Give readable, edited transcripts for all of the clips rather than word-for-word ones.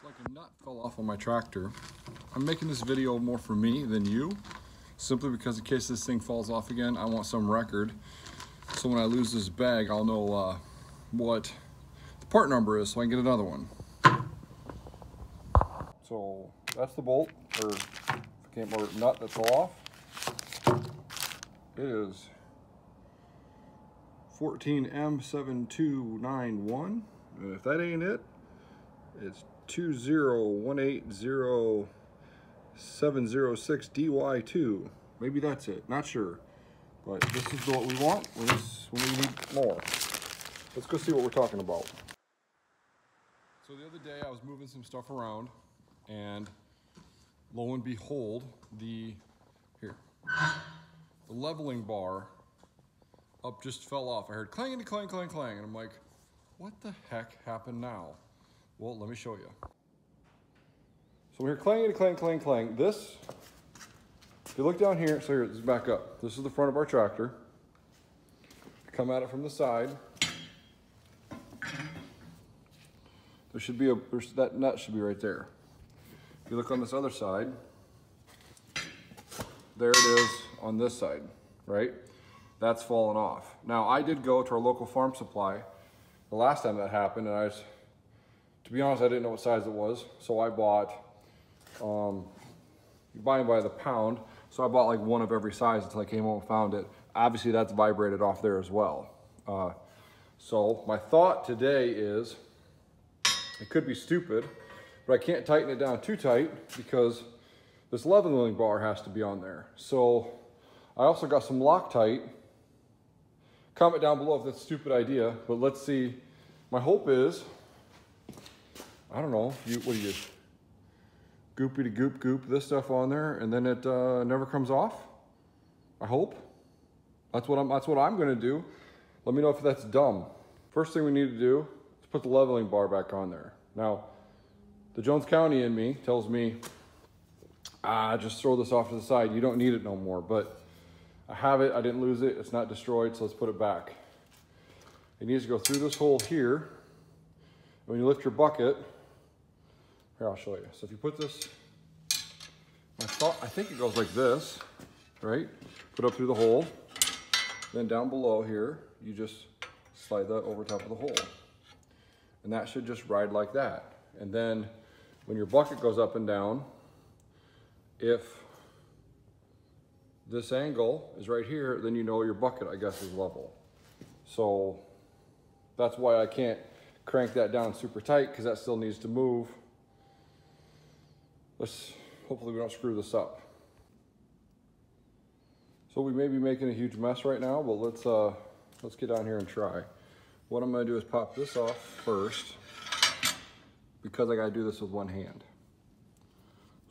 Like a nut fell off on my tractor. I'm making this video more for me than you, simply because in case this thing falls off again, I want some record. So when I lose this bag, I'll know what the part number is so I can get another one. So that's the bolt, or nut that fell off. It is 14M7291. And if that ain't it, it's 201807006DY2. Maybe that's it, not sure. But this is what we want when we need more. Let's go see what we're talking about. So the other day I was moving some stuff around, and lo and behold, the leveling bar up just fell off. I heard clang, clang, clang, clang, and I'm like, what the heck happened now? Well, let me show you. So we hear clang, clang, clang, clang. This, if you look down here, so here, let's back up. This is the front of our tractor. Come at it from the side. There should be that nut should be right there. If you look on this other side, there it is on this side, right? That's fallen off. Now, I did go to our local farm supply the last time that happened, and to be honest, I didn't know what size it was, so I bought, you buy them by the pound, so I bought like one of every size until I came home and found it. Obviously, that's vibrated off there as well. So my thought today is, it could be stupid, but I can't tighten it down too tight because this leveling bar has to be on there. So I also got some Loctite. Comment down below if that's a stupid idea, but let's see. My hope is, I don't know, what do you goopy to goop this stuff on there and then it never comes off? I hope. That's what I'm gonna do. Let me know if that's dumb. First thing we need to do is put the leveling bar back on there. Now, the Jones County in me tells me, just throw this off to the side. You don't need it no more, but I have it, I didn't lose it, it's not destroyed, so let's put it back. It needs to go through this hole here. When you lift your bucket, here, I'll show you. So if you put this, I think it goes like this, right? Put up through the hole. Then down below here, you just slide that over top of the hole. And that should just ride like that. And then when your bucket goes up and down, if this angle is right here, then you know your bucket, I guess, is level. So that's why I can't crank that down super tight, because that still needs to move. Hopefully we don't screw this up. So we may be making a huge mess right now, but let's get down here and try. What I'm gonna do is pop this off first, because I gotta do this with one hand.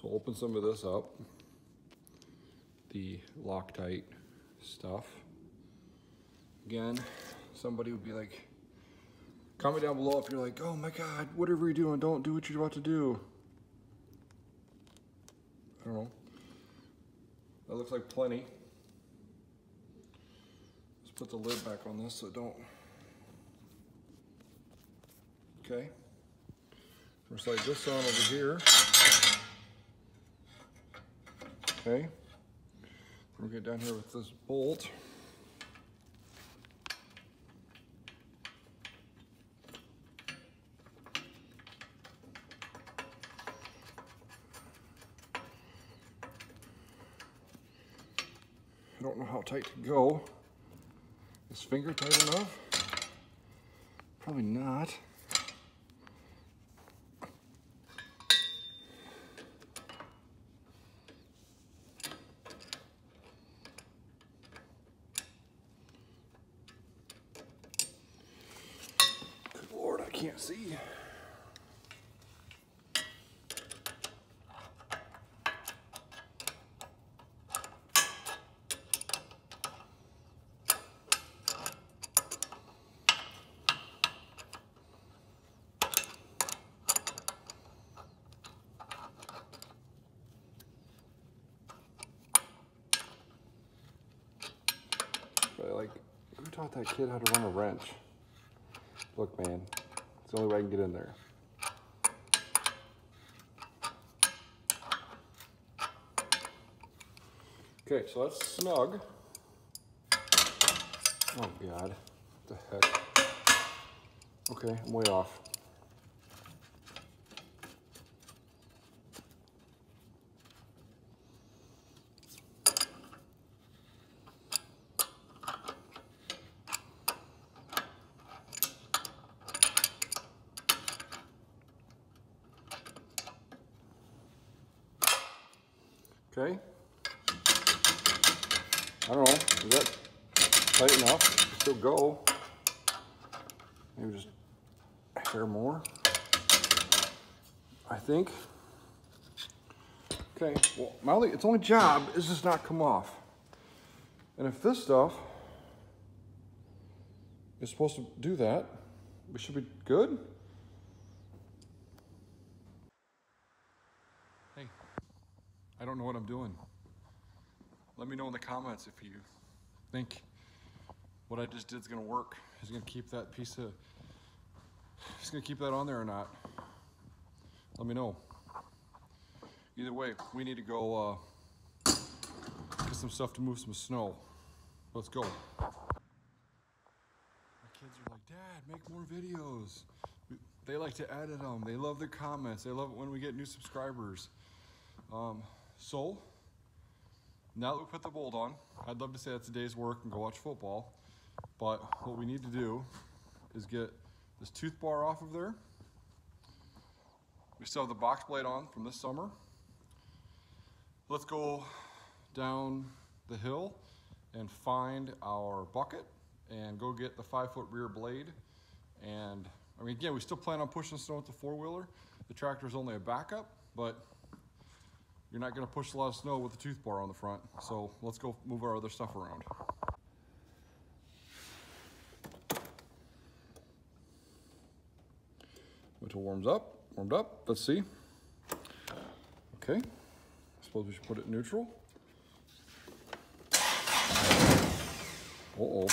So open some of this up, the Loctite stuff. Again, somebody would be like, comment down below if you're like, oh my God, whatever you're doing, don't do what you're about to do. I don't know. That looks like plenty. Let's put the lid back on this so it don't. Okay. We'll slide this on over here. Okay. We'll get down here with this bolt. I don't know how tight to go. Is finger tight enough? Probably not. Good Lord, I can't see. Like, who taught that kid how to run a wrench? Look, man, it's the only way I can get in there. Okay, so that's snug. Oh God, what the heck? Okay, I'm way off. Okay. I don't know, is that tight enough? Still go. Maybe just a hair more. I think. Okay, well, its only job is just not come off. And if this stuff is supposed to do that, we should be good. Hey, I don't know what I'm doing. Let me know in the comments if you think what I just did is gonna work. Is gonna keep that piece of, is gonna keep that on there or not? Let me know. Either way, we need to go get some stuff to move some snow. Let's go. My kids are like, Dad, make more videos. They like to edit them. They love the comments. They love it when we get new subscribers. So, now that we put the bolt on, I'd love to say that's a day's work and go watch football. But what we need to do is get this tooth bar off of there. We still have the box blade on from this summer. Let's go down the hill and find our bucket and go get the 5-foot rear blade. And I mean, again, we still plan on pushing snow with the 4-wheeler. The tractor is only a backup, but you're not gonna push a lot of snow with the tooth bar on the front. So let's go move our other stuff around. Until warmed up, let's see. Okay, I suppose we should put it in neutral. Uh-oh.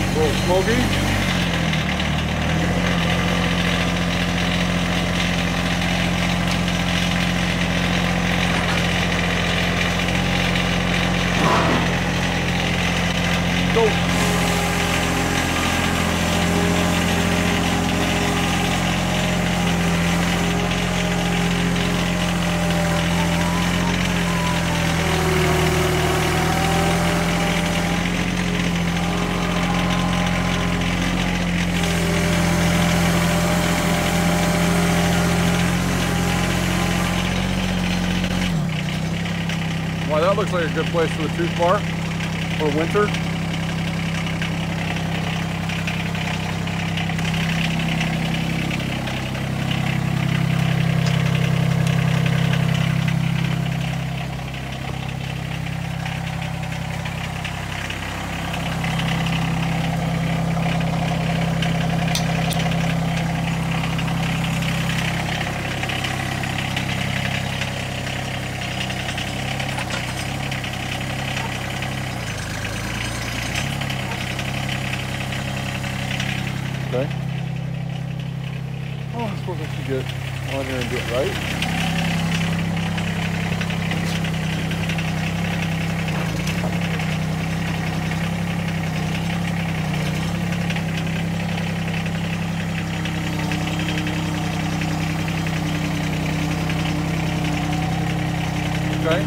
A little smoky. Go. Wow, that looks like a good place for the tooth bar for winter. Okay. Oh, I suppose I should get on here and do it right. Okay.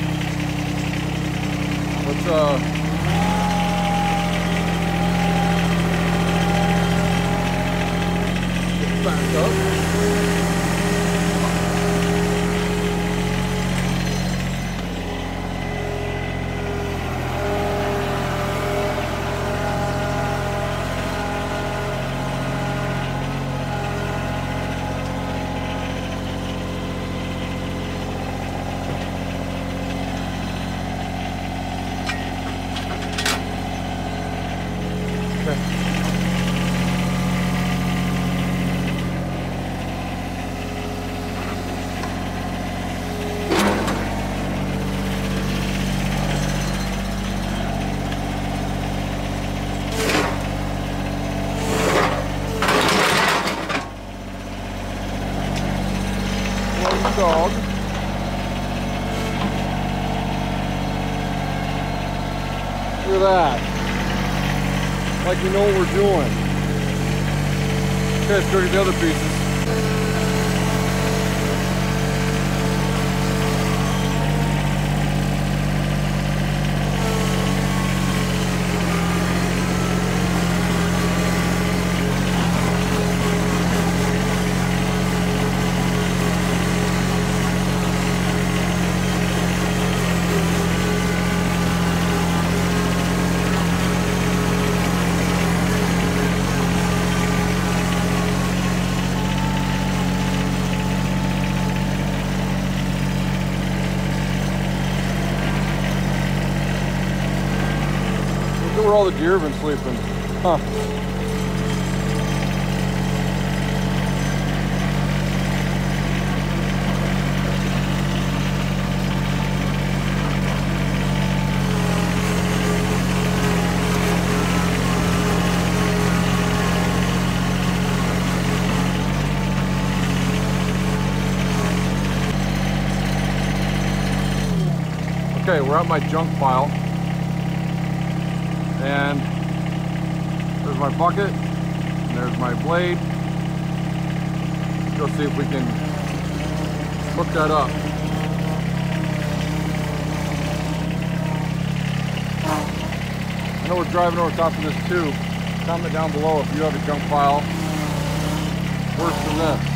Let's back up. Look at that. Like we know what we're doing. Okay, let's go get the other pieces. Look where all the deer have been sleeping. Huh. Okay, we're at my junk pile. And there's my bucket, and there's my blade. Let's go see if we can hook that up. I know we're driving over top of this too. Comment down below if you have a junk pile worse than this.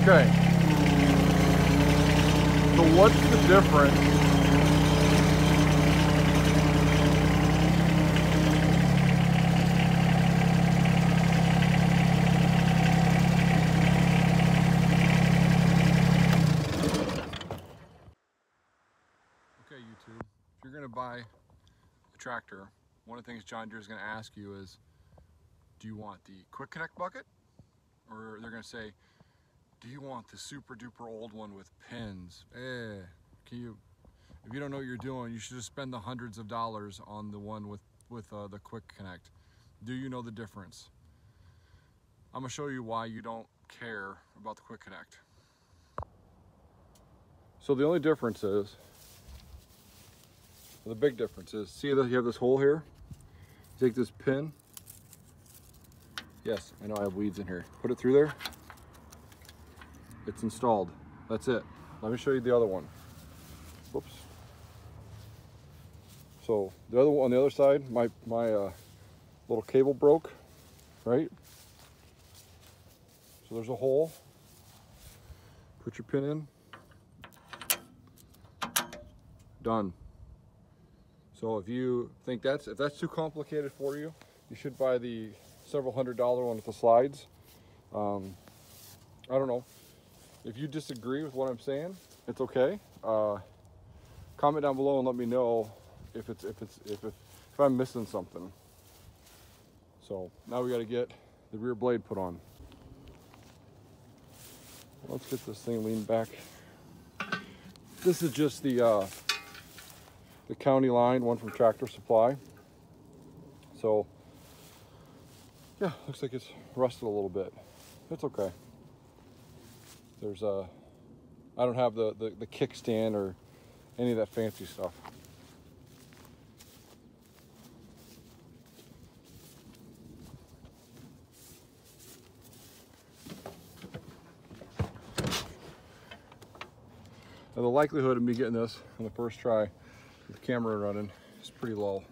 Okay, so what's the difference? Okay, YouTube, if you're gonna buy a tractor, one of the things John Deere is gonna ask you is, do you want the quick connect bucket? Or they're gonna say, do you want the super duper old one with pins? If you don't know what you're doing, you should just spend the hundreds of dollars on the one with the quick connect. Do you know the difference? I'm gonna show you why you don't care about the quick connect. So the only difference is, the big difference is, see that you have this hole here? Take this pin. Yes, I know I have weeds in here. Put it through there. It's installed. That's it. Let me show you the other one. Whoops. So the other one on the other side, my little cable broke, right? So there's a hole. Put your pin in. Done. So if you think if that's too complicated for you, you should buy the several $100 one with the slides. I don't know. If you disagree with what I'm saying, it's okay. Comment down below and let me know if I'm missing something. So now we got to get the rear blade put on. Let's get this thing leaned back. This is just the county line one from Tractor Supply. So yeah, looks like it's rusted a little bit. It's okay. There's I don't have the kickstand or any of that fancy stuff. Now the likelihood of me getting this on the first try with the camera running is pretty low.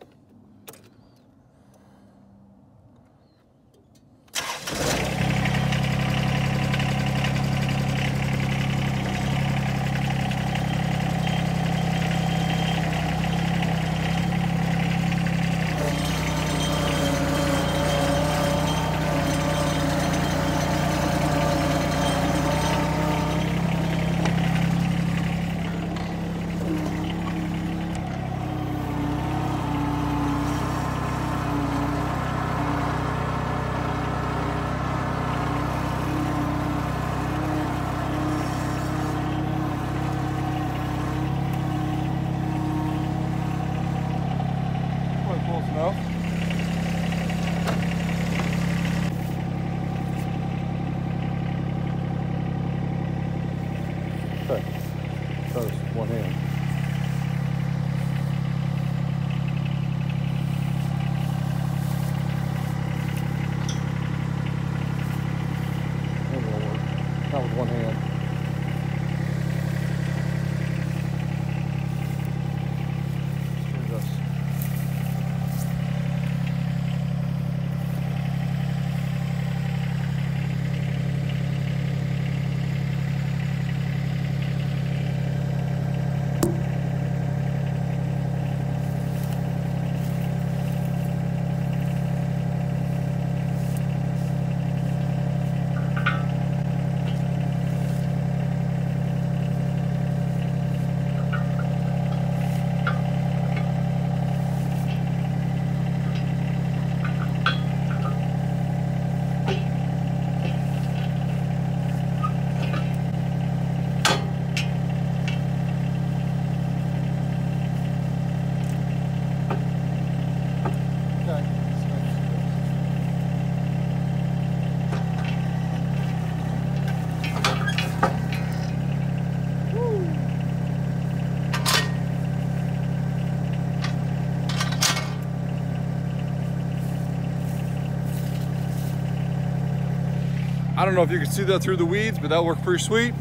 I don't know if you can see that through the weeds, but that worked pretty sweet.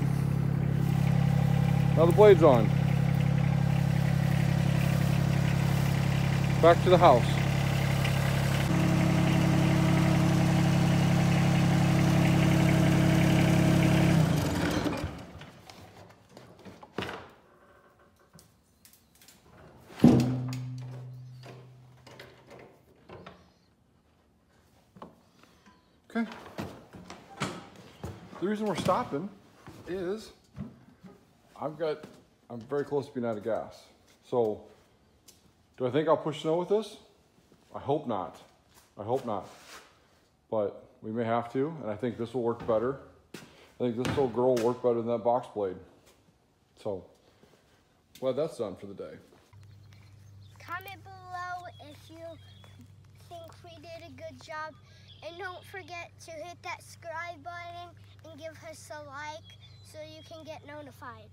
Now the blade's on. Back to the house. Okay. The reason we're stopping is I'm very close to being out of gas. So, do I think I'll push snow with this? I hope not. I hope not. But we may have to, and I think this will work better. I think this little girl will work better than that box blade. So, well, that's done for the day. Comment below if you think we did a good job. And don't forget to hit that subscribe button and give us a like so you can get notified.